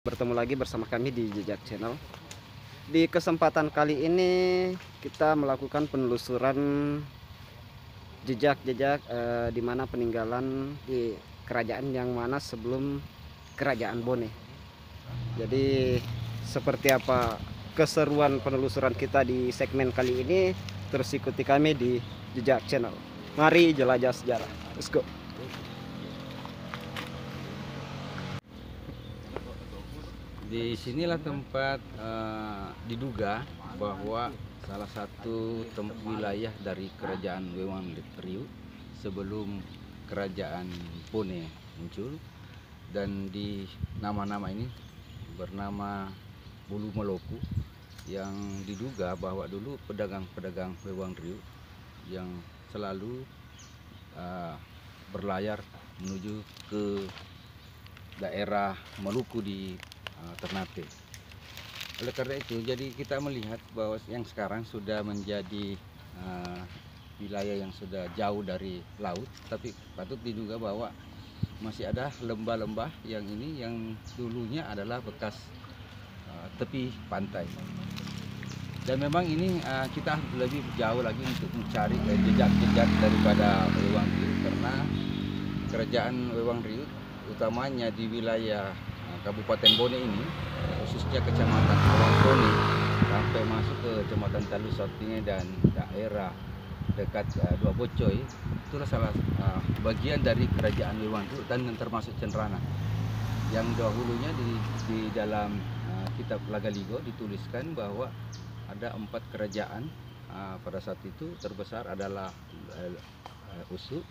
Bertemu lagi bersama kami di Jejak Channel. Di kesempatan kali ini kita melakukan penelusuran jejak-jejak di mana peninggalan di kerajaan yang mana sebelum kerajaan Bone. Jadi seperti apa keseruan penelusuran kita di segmen kali ini, terus ikuti kami di Jejak Channel. Mari jelajah sejarah. Let's go. Di sinilah tempat diduga bahwa salah satu wilayah dari kerajaan Wewang Riu sebelum kerajaan Pone muncul, dan di nama-nama ini bernama Bulu Meloku, yang diduga bahwa dulu pedagang-pedagang Wewang Riu yang selalu berlayar menuju ke daerah Maluku di Ternate. Oleh karena itu, jadi kita melihat bahwa yang sekarang sudah menjadi wilayah yang sudah jauh dari laut, tapi patut diduga bahwa masih ada lembah-lembah yang dulunya adalah bekas tepi pantai. Dan memang ini kita lebih jauh lagi untuk mencari jejak-jejak daripada Wewang Riu, karena kerajaan Wewang Riu utamanya di wilayah Kabupaten Bone ini, khususnya Kecamatan Bone sampai masuk ke Kecamatan Talu Sortinge dan daerah dekat Dua Bocoy, itulah salah bagian dari kerajaan Wewang Riu dan termasuk Cenrana, yang dahulunya di dalam kitab Lagaligo dituliskan bahwa ada 4 kerajaan pada saat itu. Terbesar adalah Usuk,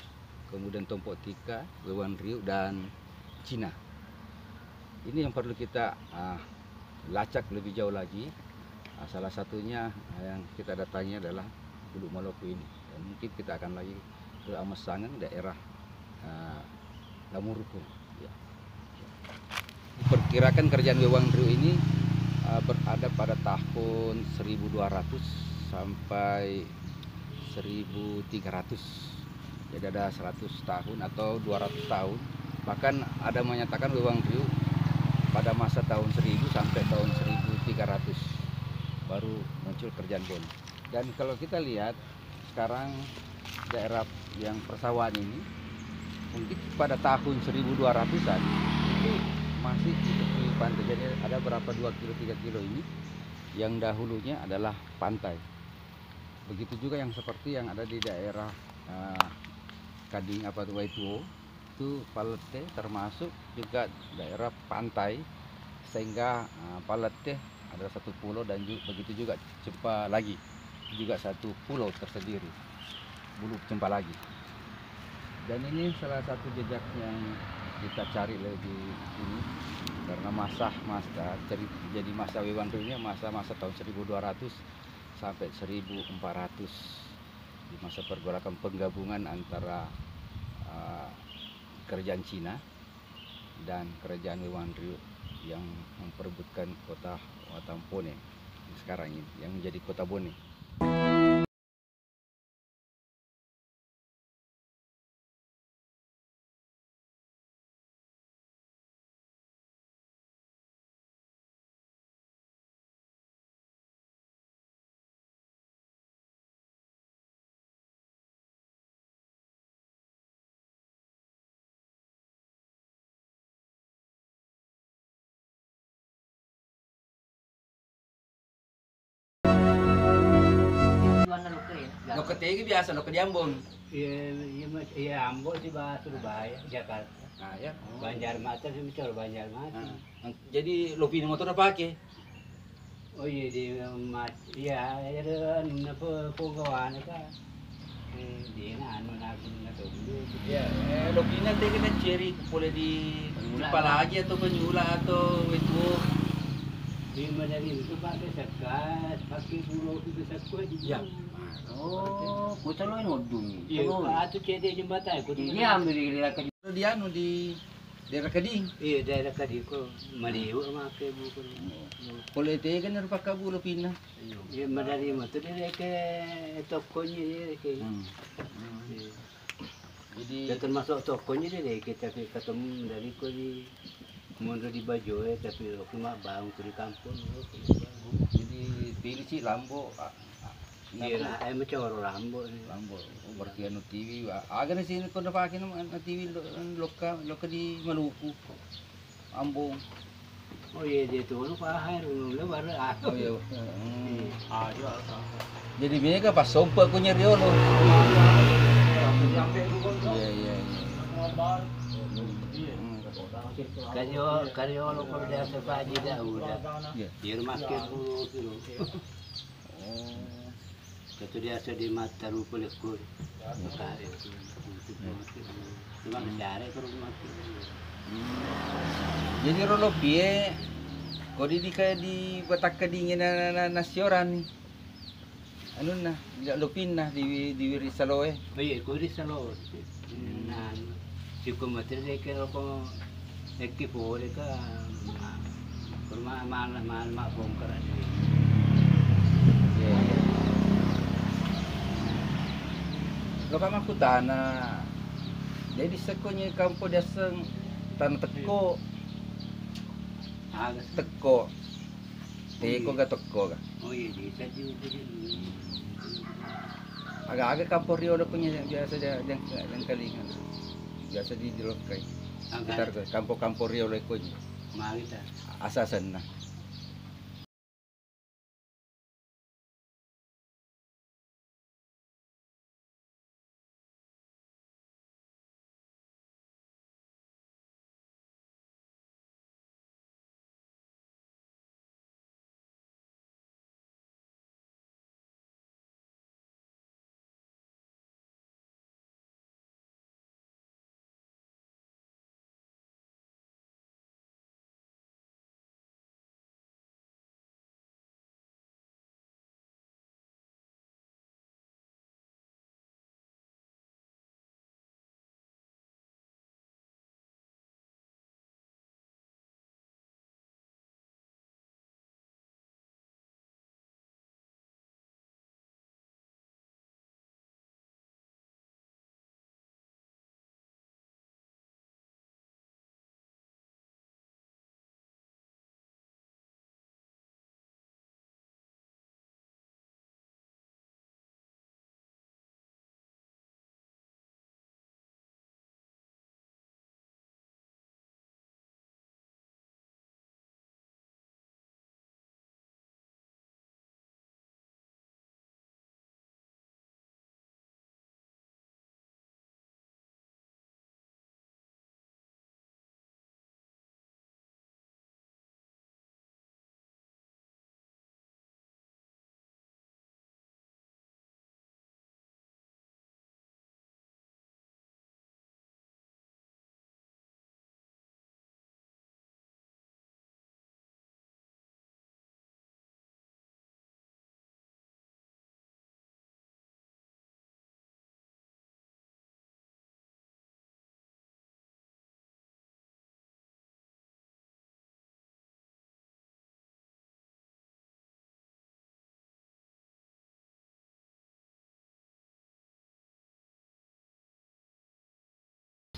kemudian Tompok Tika, Wewang Riu, dan Cina. Ini yang perlu kita lacak lebih jauh lagi. Salah satunya yang kita datangi adalah Bulu Meloku ini, dan mungkin kita akan lagi ke Amesangan, daerah Lamurukung. Ya. Diperkirakan kerajaan Wewang Riu ini berada pada tahun 1200 sampai 1300. Jadi ada 100 tahun atau 200 tahun. Bahkan ada menyatakan Wewang Riu pada masa tahun 1000 sampai tahun 1300 baru muncul kerajaan Bone. Dan kalau kita lihat sekarang daerah yang persawahan ini, mungkin pada tahun 1200-an itu masih di tepi pantai. Jadi ada berapa 2 kilo 3 kilo ini yang dahulunya adalah pantai. Begitu juga yang seperti yang ada di daerah Kading Waituo, itu Palete termasuk juga daerah pantai, sehingga Palete adalah satu pulau, dan begitu juga Cempalagi juga satu pulau tersendiri, Bulu Cempalagi. Dan ini salah satu jejak yang kita cari lagi ini, karena jadi masa Wewang Riu ini masa tahun 1200 sampai 1400, di masa pergolakan penggabungan antara kerajaan Cina dan kerajaan Wewang Riu yang memperebutkan kota Watampone sekarang ini, yang menjadi kota Bone. Lo ketegi biasa, lo ke Ambon. Iya, Ambon di Surabaya, Jakarta. Nah, ya. Banjarmasin sih, bicara Banjarmasin. Jadi lo pindah motor apa pakai? Oh iya di mas, iya ada penggawaan kan. Di anu dulu. Ya, lo pindah teh kita ceri boleh di lagi atau penyula atau itu. Di Madari itu pakai sekat, pakai pulau itu sekat. Ya. Oh, putar lo nodung. Iya, itu cede jembatan. Ini ambil di Di anu di daerah Keding. Iya, daerah Kadiko, Maliu pakai buku. Boleh teh kan harus pakai bulu pindah. Iya, Madari mah tuh dia ke tokonya dia ke. Jadi Ya termasuk tokonya dia kita ketemu dari di Mundur di Bajo tapi aku mah bang ke di kampung. Jadi pilih sih Lambo. Iya lah, macam orang Lambo ni. Lambo. Oh, berarti anu TV. Agak di sini kau dapat anu TV loka di Maluku. Ambung. Oh iya dia tu lu pahar lu baru aku. Oh iya. Ada. Jadi mereka pas sompa aku nyari lo. Iya iya. Karyo lu kalau dia sebaji dah udah. Iya. Dia makin dulu tu. Oh. Kata dia sedih mata lu pelekur. Makanya tu. Cuma cari ke rumah tu. Jadi rolo pie kau di kayak di bataka dingin nasioran. Anu nah, tidak lupin nah di Wirisaloe. Oh iya, kau di salo. Nah, cukup materi kalau kau ekipo mereka rumah malam bongkar aja. Iya. Lo kan aku tanah. Jadi sekonya kampung daseng tanah teko. Agak Teko. Teko gak teko gak. oh iya, bisa juga. Agak-agak kampung Rio lo punya biasa yang kalingan. Biasa di Lokai. Sekitar Agak kampung Rio lo ikonya. mari dah. Asasan nah.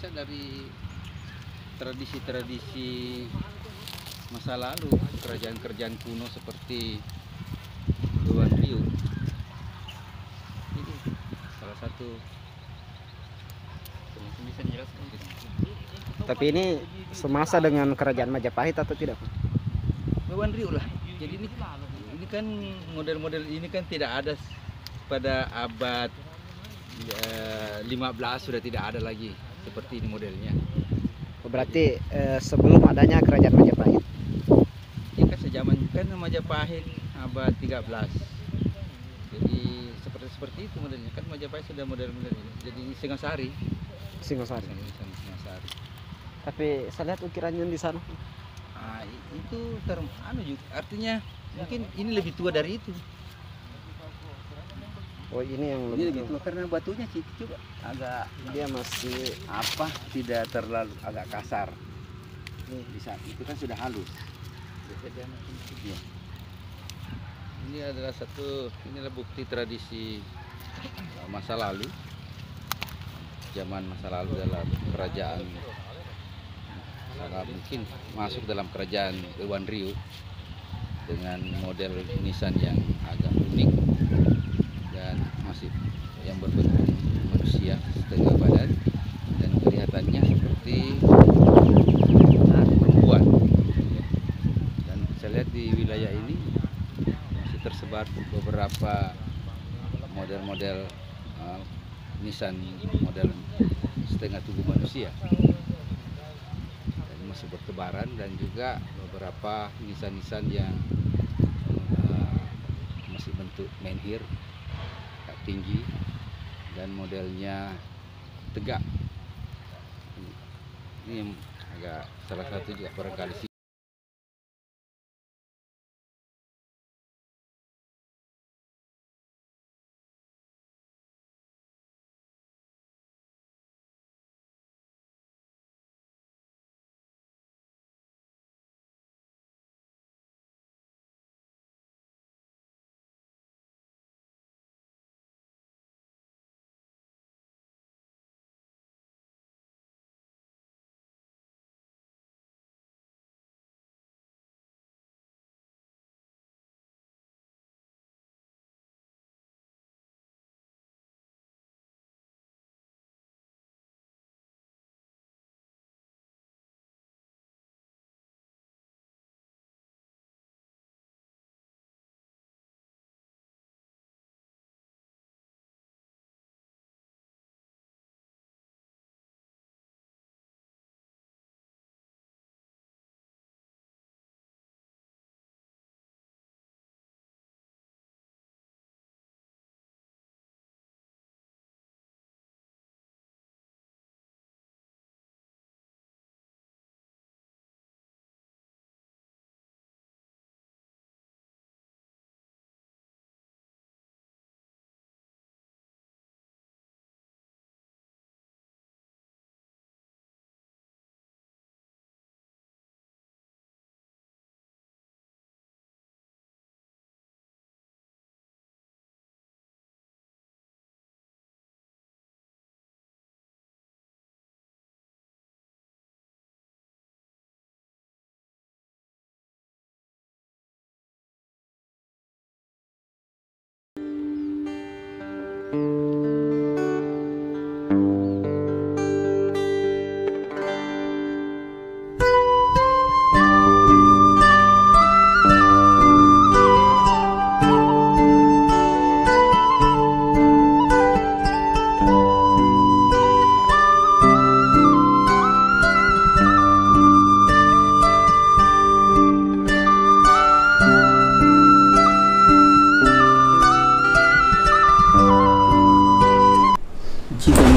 Dari tradisi-tradisi masa lalu, kerajaan-kerajaan kuno seperti Dewan Riu. Ini salah satu. Bisa dijelaskan? Tapi ini semasa dengan kerajaan Majapahit atau tidak, Pak? Dewan Riu lah. Jadi ini kan model-model ini kan tidak ada pada abad 15 sudah tidak ada lagi seperti ini modelnya. Berarti sebelum adanya kerajaan Majapahit. Ya kan sejaman kan Majapahit abad 13. Jadi seperti itu modelnya kan Majapahit sudah model-model ini. Jadi Singasari. Singosari. Singasari. Tapi saya lihat ukirannya di sana. Ah, itu juga artinya mungkin ini lebih tua dari itu. Oh, ini yang Ini lebih lebih tua karena batunya sih coba agak dia masih apa tidak terlalu agak kasar. Bisa itu kan sudah halus. Ya. Ini adalah inilah bukti tradisi masa lalu, zaman masa lalu dalam kerajaan mungkin masuk dalam kerajaan Dewan Riu dengan model nisan yang agak unik dan masih yang berbentuk manusia setengah badan dan kelihatannya seperti perempuan. Dan saya lihat di wilayah ini masih tersebar beberapa model-model nisan model setengah tubuh manusia dan masih bertebaran, dan juga beberapa nisan-nisan yang masih bentuk menhir tinggi dan modelnya tegak. Ini agak salah satu juga barangkali sih.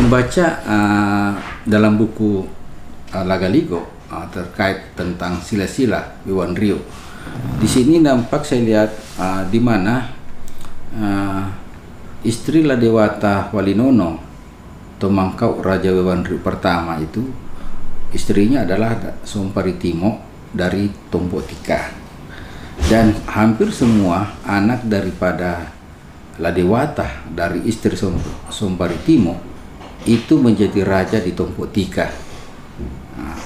Membaca dalam buku Lagaligo terkait tentang sila-sila Dewan Riu, di sini nampak saya lihat di mana istri Ladewata Walinono Tomangkau Raja Dewan Riu pertama itu, istrinya adalah Sompartimo dari Tompok Tika, dan hampir semua anak daripada Ladewata dari istri Sompartimo itu menjadi raja di Tompok Tika,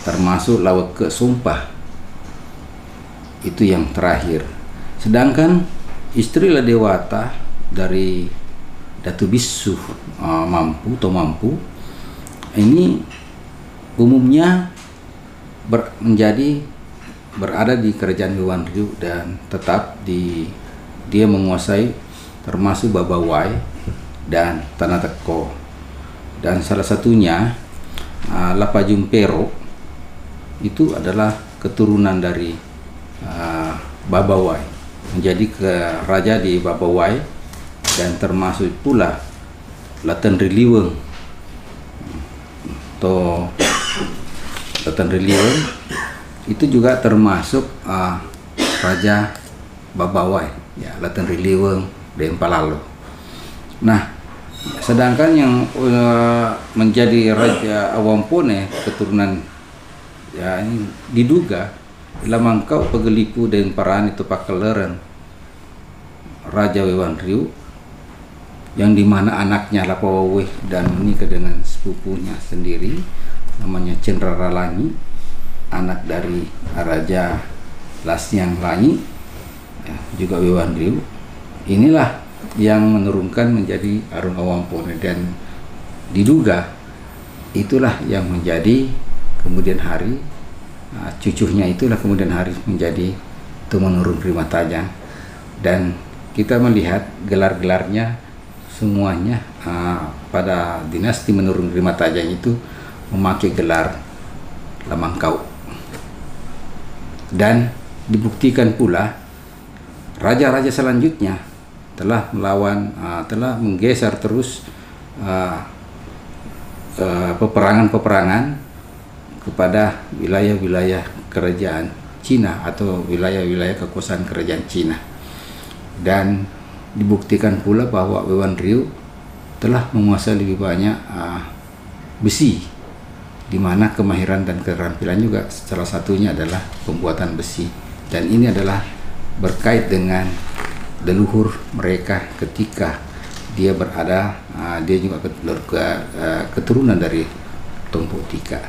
termasuk Laweke Sumpah itu yang terakhir. Sedangkan istri Ladewata dari Datu Bisu Mampu ini umumnya berada di kerajaan Dewan Riu dan tetap dia menguasai termasuk Babawai dan Tanah Teko. Dan salah satunya Lapajumpero itu adalah keturunan dari Babawai, menjadi raja di Babawai, dan termasuk pula Latenriliweng atau Latenriliweng itu juga termasuk raja Babawai, ya, Latenriliweng dan Palalo. Nah, sedangkan yang menjadi Raja Awampone keturunan, ya, ini diduga Lamangkau Pegelipu dan Parani itu Pakeleran Raja Dewan Riu, yang dimana anaknya Lapawaweh dan menikah dengan sepupunya sendiri namanya Cendra Ralangi, anak dari Raja Lasyang Langi, ya, juga Wewan Riu. Inilah yang menurunkan menjadi Arun Awampone, dan diduga itulah yang menjadi kemudian hari cucunya itulah kemudian hari menjadi Tumenurun Rimatajang. Dan kita melihat gelar-gelarnya semuanya pada dinasti Menurun Rimatajang itu memakai gelar Lamangkau. Dan dibuktikan pula raja-raja selanjutnya telah melawan, telah menggeser terus peperangan-peperangan kepada wilayah-wilayah kerajaan Cina atau wilayah-wilayah kekuasaan kerajaan Cina. Dan dibuktikan pula bahwa Wewan Riu telah menguasai lebih banyak besi, di mana kemahiran dan keterampilan juga salah satunya adalah pembuatan besi. Dan ini adalah berkait dengan leluhur mereka ketika dia berada, dia juga keturunan dari Tompok Tika.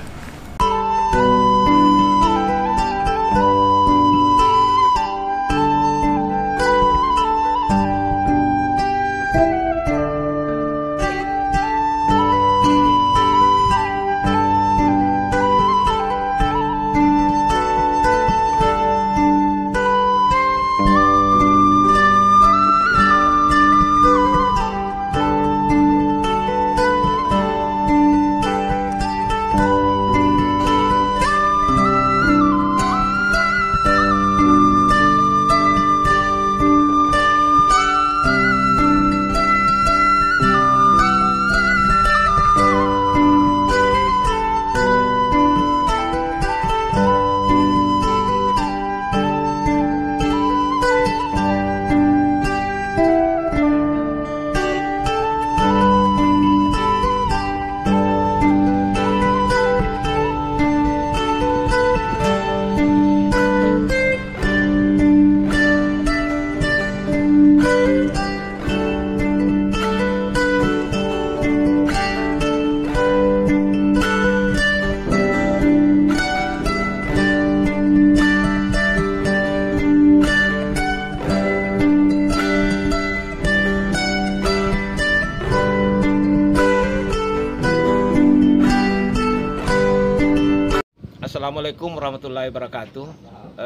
Assalamualaikum warahmatullahi wabarakatuh.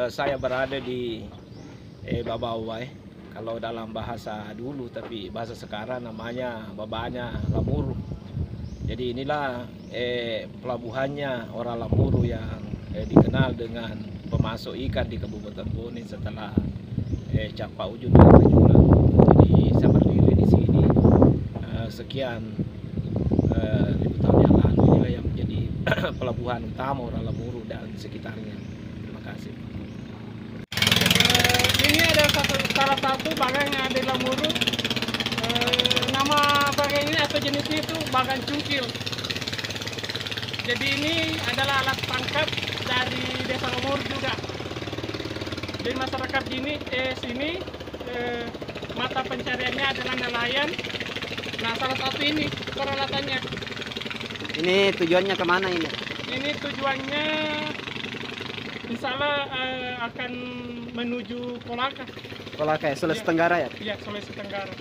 Saya berada di Babawai. Kalau dalam bahasa dulu, tapi bahasa sekarang namanya Babanya Lamuru. Jadi inilah pelabuhannya orang Lamuru yang dikenal dengan pemasok ikan di Kabupaten Bone setelah Capa Ujung dan Majulah. Jadi saya berdiri di sini sekian ribu tahun yang lalu. Inilah yang menjadi pelabuhan utama orang Lamuru dan sekitarnya. Terima kasih. Ini ada salah satu bagang yang ada di Lamuru. Nama bagang ini atau jenisnya itu bagang cungkil. Jadi ini adalah alat tangkap dari desa Lamuru juga. Jadi masyarakat sini mata pencariannya adalah nelayan. Nah, salah satu ini peralatannya. Ini tujuannya kemana ini? Ini tujuannya insya Allah akan menuju Kolaka. Kolaka, Sulawesi Tenggara ya? Iya, Sulawesi Tenggara.